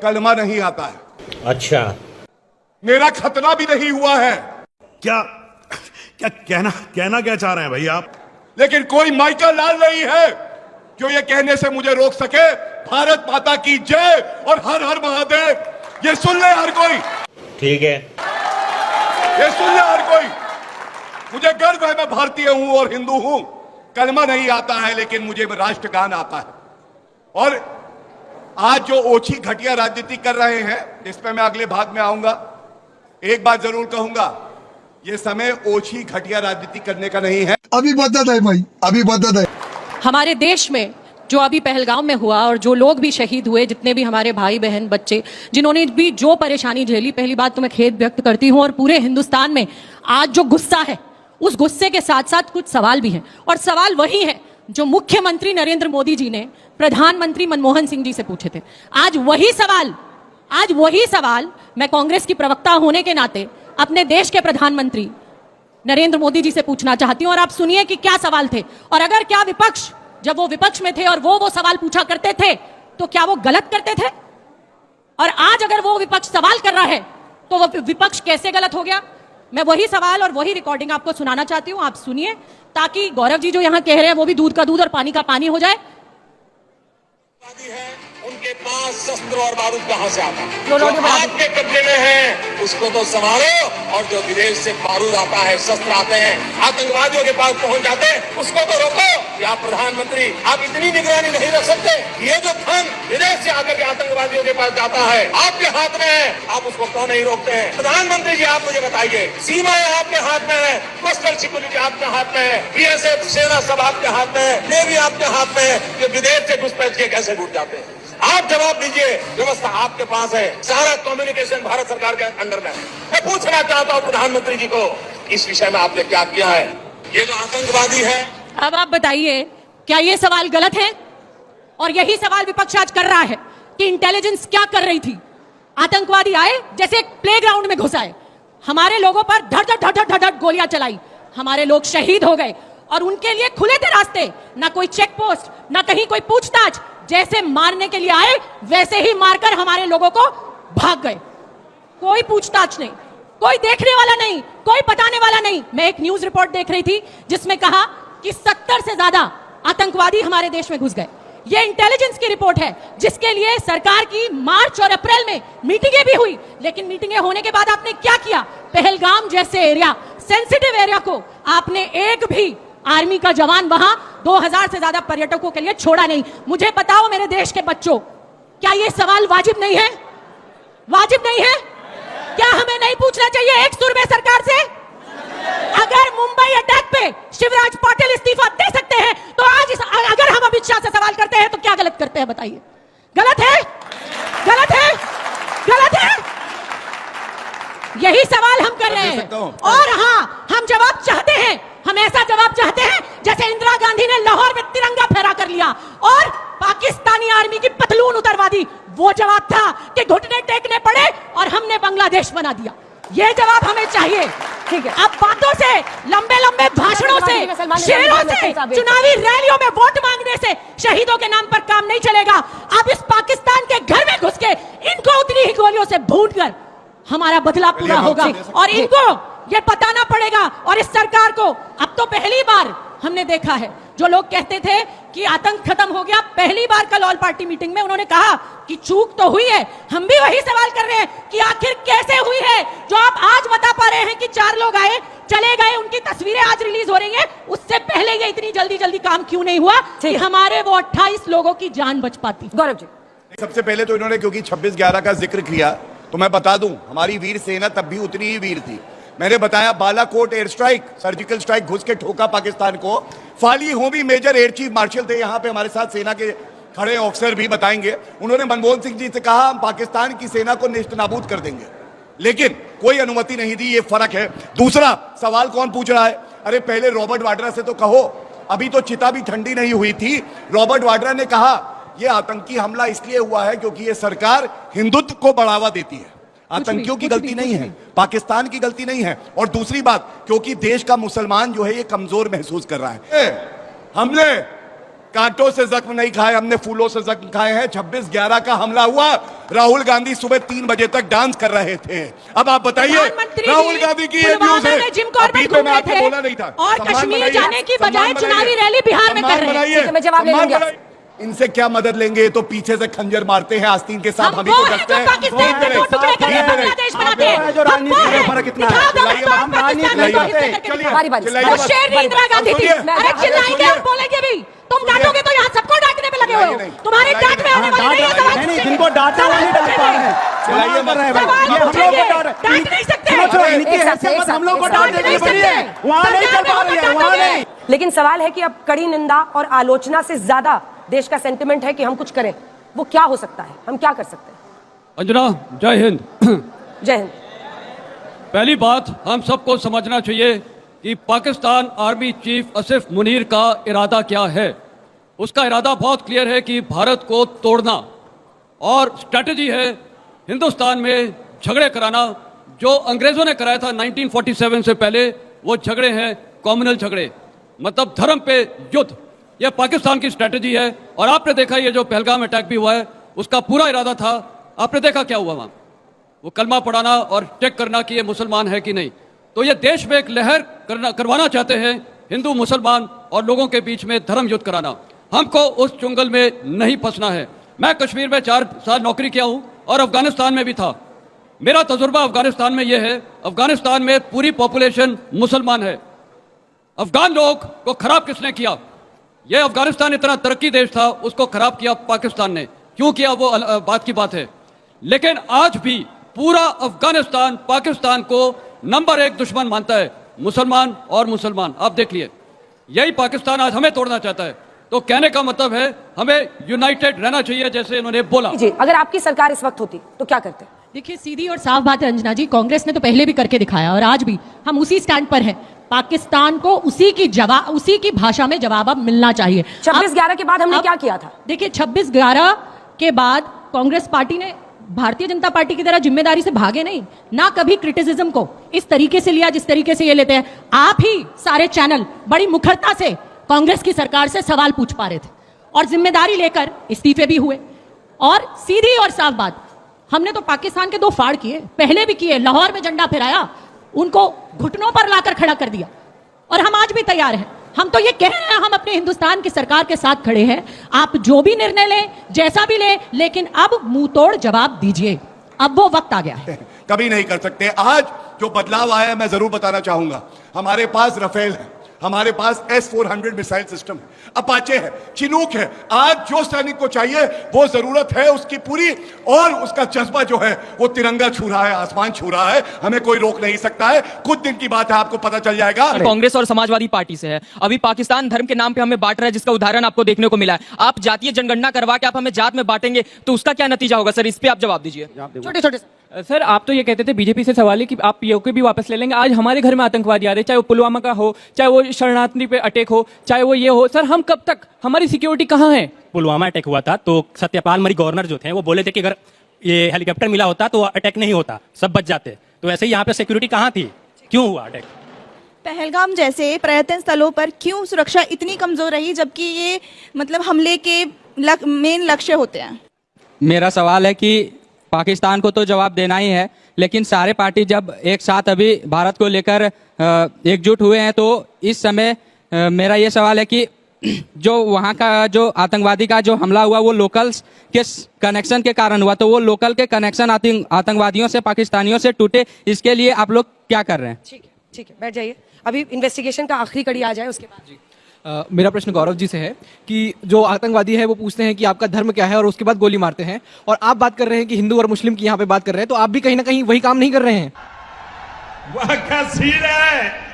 कलमा नहीं आता है। अच्छा, मेरा खतना भी नहीं हुआ है। क्या क्या कहना क्या चाह रहे हैं भाई आप? लेकिन कोई माइकल लाल नहीं है जो ये कहने से मुझे रोक सके भारत माता की जय और हर हर महादेव। ये सुन ले हर कोई, ठीक है, ये सुन ले हर कोई। मुझे गर्व है, मैं भारतीय हूं और हिंदू हूं। कलमा नहीं आता है लेकिन मुझे राष्ट्रगान आता है। और आज जो ओछी घटिया राजनीति कर रहे हैं, इस पे मैं अगले भाग में आऊंगा। एक बात जरूर कहूंगा, ये समय ओछी घटिया राजनीति करने का नहीं है। अभी बदत है भाई, अभी बदत है। हमारे देश में जो अभी पहलगाम में हुआ और जो लोग भी शहीद हुए, जितने भी हमारे भाई बहन बच्चे जिन्होंने भी जो परेशानी झेली, पहली बात तो मैं खेद व्यक्त करती हूं। और पूरे हिंदुस्तान में आज जो गुस्सा है, उस गुस्से के साथ साथ कुछ सवाल भी हैं। और सवाल वही है जो मुख्यमंत्री नरेंद्र मोदी जी ने प्रधानमंत्री मनमोहन सिंह जी से पूछे थे। आज वही सवाल मैं कांग्रेस की प्रवक्ता होने के नाते अपने देश के प्रधानमंत्री नरेंद्र मोदी जी से पूछना चाहती हूं। और आप सुनिए कि क्या सवाल थे, और अगर क्या विपक्ष, जब वो विपक्ष में थे और वो सवाल पूछा करते थे, तो क्या वो गलत करते थे? और आज अगर वो विपक्ष सवाल कर रहा है तो वो विपक्ष कैसे गलत हो गया? मैं वही सवाल और वही रिकॉर्डिंग आपको सुनाना चाहती हूं। आप सुनिए, ताकि गौरव जी जो यहां कह रहे हैं वो भी दूध का दूध और पानी का पानी हो जाए। उनके पास शस्त्र और बारूद कहां से आता है? जो आपके कब्जे में है उसको तो संभालो, और जो विदेश से बारूद आता है, शस्त्र आते हैं, आतंकवादियों के पास पहुंच जाते हैं, उसको तो रोको। या प्रधानमंत्री, आप इतनी निगरानी नहीं रख सकते? ये जो धन विदेश से आकर के आतंकवादियों के पास जाता है, आपके हाथ में है, आप उसको क्यों नहीं रोकते हैं? प्रधानमंत्री जी, आप मुझे बताइए, सीमाएं आपके हाथ में है, कोस्टल सिक्योरिटी आपके हाथ में है, बीएसएफ सेना सब आपके हाथ में है, नेवी आपके हाथ में है, कि विदेश से घुसपैठ के कैसे घुस जाते हैं? आप जवाब दीजिए। व्यवस्था आपके पास है, सारा कम्युनिकेशन भारत सरकार के अंडर में है। मैं पूछना चाहता हूं प्रधानमंत्री जी को, इस विषय में आपने क्या किया है? ये जो आतंकवादी है, अब आप बताइए, क्या ये सवाल गलत है? और यही सवाल विपक्ष आज कर रहा है कि इंटेलिजेंस क्या कर रही थी? आतंकवादी आए, जैसे एक प्लेग्राउंड में घुस आए, हमारे लोगों पर धड़ गोलियां चलाई, हमारे लोग शहीद हो गए, और उनके लिए खुले थे रास्ते, ना कोई चेक पोस्ट, ना कहीं कोई पूछताछ। जैसे मारने के लिए आए वैसे ही मारकर हमारे लोगों को भाग गए। कोई पूछताछ नहीं, कोई देखने वाला नहीं, कोई बताने वाला नहीं। मैं एक न्यूज रिपोर्ट देख रही थी जिसमें कहा कि 70 से ज्यादा आतंकवादी हमारे देश में घुस गए। ये इंटेलिजेंस की रिपोर्ट है, जिसके लिए सरकार की मार्च और अप्रैल में मीटिंगें भी हुई। लेकिन मीटिंगें होने के बाद आपने क्या किया? पहलगाम जैसे एरिया, सेंसिटिव एरिया को आपने एक भी आर्मी का जवान वहां 2000 से ज्यादा पर्यटकों के लिए छोड़ा नहीं। मुझे बताओ मेरे देश के बच्चों, क्या ये सवाल वाजिब नहीं है? वाजिब नहीं है? क्या हमें नहीं पूछना चाहिए एक सुर में सरकार से? अगर मुंबई अटैक पे शिवराज पाटिल इस्तीफा दे सकते हैं, तो आज अगर हम अमित शाह से सवाल करते हैं तो क्या गलत करते हैं? बताइए, गलत है? गलत है? गलत है? यही सवाल हम कर रहे हैं। और हाँ, हम जवाब चाहते हैं, हम ऐसा जवाब चाहते हैं जैसे इंदिरा गांधी ने लाहौर में तिरंगा फहरा कर लिया और पाकिस्तानी आर्मी की पतलून उतरवा दी। वो जवाब था कि घुटने टेकने पड़े और हमने बांग्लादेश बना दिया। ये जवाब हमें चाहिए। ठीक है, अब बातों से, लंबे लंबे भाषणों से, शेरों से, चुनावी रैलियों में वोट मांगने से शहीदों के नाम पर काम नहीं चलेगा। अब इस पाकिस्तान के घर में घुस के इनको उतनी ही गोलियों से भून कर हमारा बदला पूरा होगा, और इनको ये बताना पड़ेगा। और इस सरकार को अब तो पहली बार हमने देखा है, जो लोग कहते थे कि आतंक खत्म हो गया, पहली बार कल ऑल पार्टी मीटिंग में उन्होंने कहा कि चूक तो हुई है। हम भी वही सवाल कर रहे हैं कि आखिर कैसे हुई है? जो आप आज बता पा रहे हैं कि 4 लोग आए, चले गए, उनकी तस्वीरें आज रिलीज हो रही हैं, उससे पहले ये इतनी जल्दी काम क्यों नहीं हुआ कि हमारे वो 28 लोगों की जान बच पाती? गौरव जी, सबसे पहले तो इन्होंने क्योंकि 26/11 का जिक्र किया, तो मैं बता दूं, हमारी वीर सेना तब भी उतनी ही वीर थी। मैंने बताया, Balakot air strike, surgical strike घुस के ठोका पाकिस्तान को। Fali Homi major air chief marshal थे यहाँ पे हमारे साथ, सेना के खड़े ऑफिसर भी बताएंगे। उन्होंने मनमोहन सिंह जी से कहा हम पाकिस्तान की सेना को नेस्तनाबूद कर देंगे, लेकिन कोई अनुमति नहीं दी। ये फर्क है। दूसरा सवाल कौन पूछ रहा है? अरे पहले रॉबर्ट वाड्रा से तो कहो, अभी तो चिता भी ठंडी नहीं हुई थी। रॉबर्ट वाड्रा ने कहा ये आतंकी हमला इसलिए हुआ है क्योंकि ये सरकार हिंदुत्व को बढ़ावा देती है। आतंकियों की गलती नहीं है, पाकिस्तान की गलती नहीं है। और दूसरी बात, क्योंकि देश का मुसलमान जो है ये कमजोर महसूस कर रहा है। हमने कांटों से जख्म नहीं खाए हमने, फूलों से जख्म खाए हैं। 26/11 का हमला हुआ, राहुल गांधी सुबह 3 बजे तक डांस कर रहे थे। अब आप बताइए, राहुल गांधी की ये न्यूज है। अभी तो मैं आपको बोला नहीं था। और कश्मीर जाने की बजाय चुनावी रैली बिहार में कर रहे हैं। मैं जवाब ले लूंगा। इनसे क्या मदद लेंगे? तो पीछे से खंजर मारते हैं, आस्तीन के साथ हम ही वो को है डरते जो हैं। पाकिस्तान को दो टुकड़े करके बांग्लादेश बनाते हैं। जो राजनीति में फर्क कितना है? वो शेरनी इंदिरा गांधी थी। अरे चिल्लाएंगे और बोलेंगे भी। तुम डांटोगे तो यहाँ सबको डांटने में लगे हुए हो। तुम्हारे डांट में आने वाले नहीं है। नहीं, जिनको डांटा वो नहीं डांट पा रहे हैं। चलाइए मत रहे भाई, ये हम लोग को डांट नहीं सकते। इनकी हैसियत हम लोग को डांट देने के लिए है। वहाँ नहीं कर पा रही है, वहाँ नहीं। लेकिन सवाल है कि अब कड़ी निंदा और आलोचना से ज्यादा देश का सेंटिमेंट है कि हम कुछ करें। वो क्या हो सकता है? हम क्या कर सकते हैं? अंजना, जय हिंद। जय हिंद। पहली बात, हम सबको समझना चाहिए कि पाकिस्तान आर्मी चीफ आसिफ मुनीर का इरादा क्या है। उसका इरादा बहुत क्लियर है कि भारत को तोड़ना, और स्ट्रैटेजी है हिंदुस्तान में झगड़े कराना। जो अंग्रेजों ने कराया था 1947 से पहले, वो झगड़े हैं कॉम्युनल झगड़े, मतलब धर्म पे युद्ध। यह पाकिस्तान की स्ट्रैटेजी है। और आपने देखा ये जो पहलगाम अटैक भी हुआ है, उसका पूरा इरादा था। आपने देखा क्या हुआ वहां, वो कलमा पढ़ाना और चेक करना कि ये मुसलमान है कि नहीं। तो ये देश में एक लहर करवाना चाहते हैं, हिंदू मुसलमान और लोगों के बीच में धर्म युद्ध कराना। हमको उस चुंगल में नहीं फंसना है। मैं कश्मीर में 4 साल नौकरी किया हूं और अफगानिस्तान में भी था। मेरा तजुर्बा अफगानिस्तान में यह है, अफगानिस्तान में पूरी पॉपुलेशन मुसलमान है। अफगान लोग को खराब किसने किया? यह अफगानिस्तान इतना तरक्की देश था, उसको खराब किया पाकिस्तान ने। क्यों किया वो बात की बात है। लेकिन आज भी पूरा अफगानिस्तान पाकिस्तान को नंबर 1 दुश्मन मानता है, मुसलमान और मुसलमान। आप देख लिए, यही पाकिस्तान आज हमें तोड़ना चाहता है। तो कहने का मतलब है हमें यूनाइटेड रहना चाहिए, जैसे इन्होंने बोला। जी, अगर आपकी सरकार इस वक्त होती तो क्या करते? देखिए, सीधी और साफ बात है अंजना जी, कांग्रेस ने तो पहले भी करके दिखाया और आज भी हम उसी स्टैंड पर हैं। पाकिस्तान को उसी की भाषा में जवाब अब मिलना चाहिए। 26/11 के बाद हमने क्या किया था? देखिए, 26/11 के बाद कांग्रेस पार्टी ने भारतीय जनता पार्टी की तरह जिम्मेदारी से भागे नहीं, ना कभी क्रिटिसिज्म को इस तरीके से लिया जिस तरीके से ये लेते हैं। आप ही सारे चैनल बड़ी मुखरता से कांग्रेस की सरकार से सवाल पूछ पा रहे थे और जिम्मेदारी लेकर इस्तीफे भी हुए। और सीधी और साफ बात, हमने तो पाकिस्तान के 2 फाड़ किए, पहले भी किए। लाहौर में झंडा फहराया, उनको घुटनों पर लाकर खड़ा कर दिया। और हम आज भी तैयार हैं। हम तो ये कह रहे हैं, हम अपने हिंदुस्तान की सरकार के साथ खड़े हैं। आप जो भी निर्णय लें, जैसा भी लें, लेकिन अब मुंह तोड़ जवाब दीजिए। अब वो वक्त आ गया है। कभी नहीं कर सकते। आज जो बदलाव आया है, मैं जरूर बताना चाहूंगा। हमारे पास राफेल है, हमारे पास S-400 मिसाइल सिस्टम है, अपाचे है, चिनूक है। आज जो सैनिक को चाहिए वो जरूरत है उसकी पूरी, और उसका जज्बा जो है वो तिरंगा छू रहा है, आसमान छू रहा है। हमें कोई रोक नहीं सकता है। कुछ दिन की बात है, आपको पता चल जाएगा। कांग्रेस और समाजवादी पार्टी से है। अभी पाकिस्तान धर्म के नाम पे हमें बांट रहा है, जिसका उदाहरण आपको देखने को मिला है। आप जातीय जनगणना करवा के आप हमें जात में बांटेंगे तो उसका क्या नतीजा होगा सर? इस पे आप जवाब दीजिए। छोटे छोटे सर, आप तो ये कहते थे बीजेपी से सवाल है कि आप पीओके भी वापस ले लेंगे। आज हमारे घर में आतंकवादी आ रहे, चाहे वो पुलवामा का हो, चाहे वो शरणार्थी पे अटैक हो, चाहे वो ये हो। सर, हम कब तक, हमारी सिक्योरिटी कहाँ है? पुलवामा अटैक हुआ था तो सत्यपाल मरी गवर्नर जो थे वो बोले थे कि अगर ये हेलीकॉप्टर मिला होता तो अटैक नहीं होता, सब बच जाते। तो ऐसे ही यहाँ पे सिक्योरिटी कहाँ थी? क्यों हुआ अटैक? पहलगाम जैसे पर्यटन स्थलों पर क्यों सुरक्षा इतनी कमजोर रही, जबकि ये मतलब हमले के मेन लक्ष्य होते हैं? मेरा सवाल है कि पाकिस्तान को तो जवाब देना ही है, लेकिन सारे पार्टी जब एक साथ अभी भारत को लेकर एकजुट हुए हैं, तो इस समय मेरा ये सवाल है कि जो वहाँ का जो आतंकवादी का जो हमला हुआ वो लोकल्स के कनेक्शन के कारण हुआ, तो वो लोकल के कनेक्शन आतंकवादियों से, पाकिस्तानियों से टूटे, इसके लिए आप लोग क्या कर रहे हैं? ठीक है, बैठ जाइए। अभी इन्वेस्टिगेशन का आखिरी कड़ी आ जाए, उसके बाद मेरा प्रश्न गौरव जी से है कि जो आतंकवादी है वो पूछते हैं कि आपका धर्म क्या है और उसके बाद गोली मारते हैं, और आप बात कर रहे हैं कि हिंदू और मुस्लिम की यहाँ पे बात कर रहे हैं, तो आप भी कहीं ना कहीं वही काम नहीं कर रहे हैं? वह सीर है